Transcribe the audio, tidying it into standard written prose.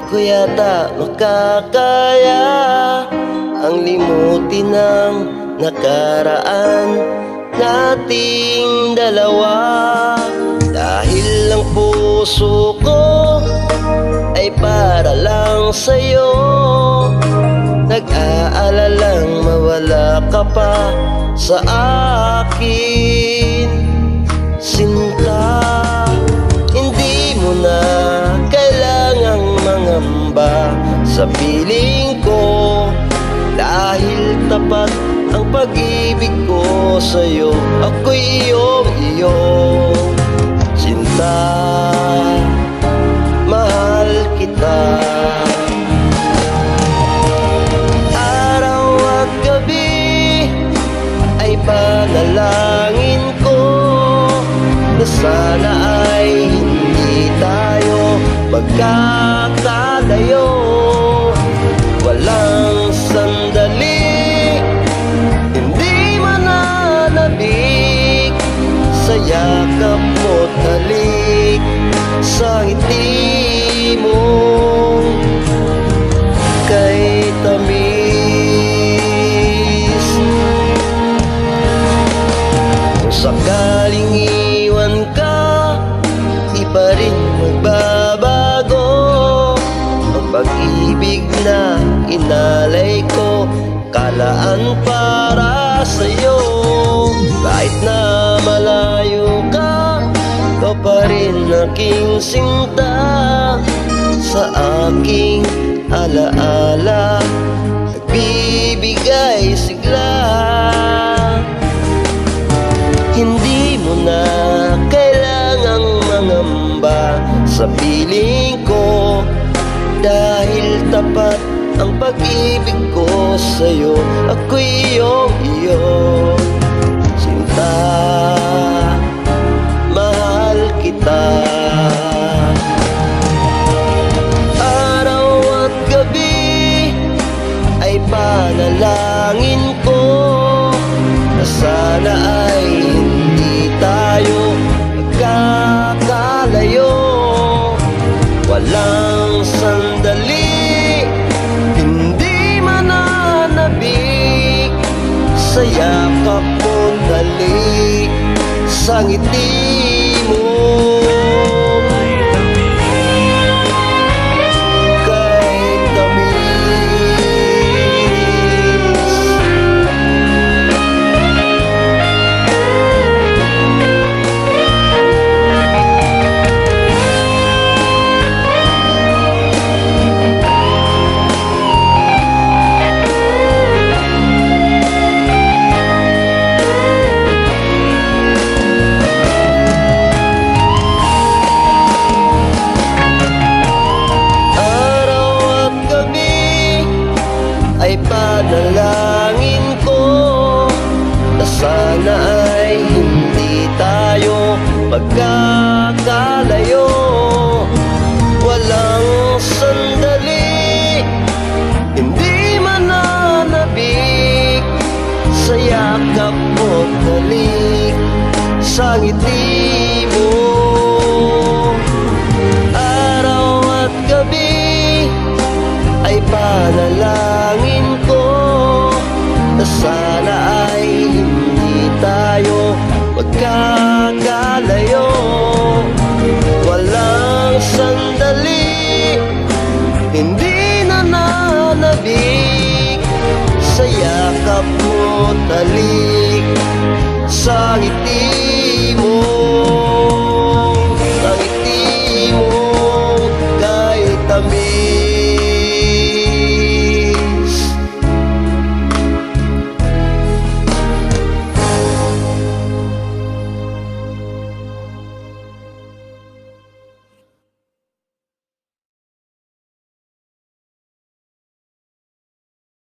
ko yata makakaya ang limutin ng nakaraan nating dalawa. Dahil ang puso ko ay para lang sa'yo, nag-aalalang mawala ka pa sa akin, sinta. Hindi mo na kailangang mangamba sa piling ko, dahil tapat ang pag-ibig ko sa'yo. Ako'y iyong-iyo, sinta, mahal kita. Araw at gabi ay panalangin ko na sana ay hindi tayo magkakalayo. Walang sandali hindi mananabik sa yakap mo't halik, sa ngiti mo kay tamis. Kung sakaling iwan ka, di pa rin magbabago ang pag-ibig na inalay ko kalaan para sa'yo. Kahit na malayo ka, ikaw pa rin aking sinta, sa aking alaala nagbibigay sigla. Hindi mo na kailangang mangamba sa piling ko, dahil tapat ang pag-ibig ko sa'yo. Ako'y iyong-iyo, sinta, mahal kita. Araw at gabi ay panalangin ko na sana ay hindi tayo magkakalayo. Walang sandali hindi mananabik sa yakap mo't halik, sa ngiti mo kay tamis. Ay panalangin ko na sana ay hindi tayo magkakalayo. Walang sandali hindi mananabik sa yakap mo't halik, sa ngiti mo. Araw at gabi ay panalangin ko na sana ay hindi tayo magkakalayo. Walang sandali hindi nananabik sa yakap mo't halik, sa ngiti mo.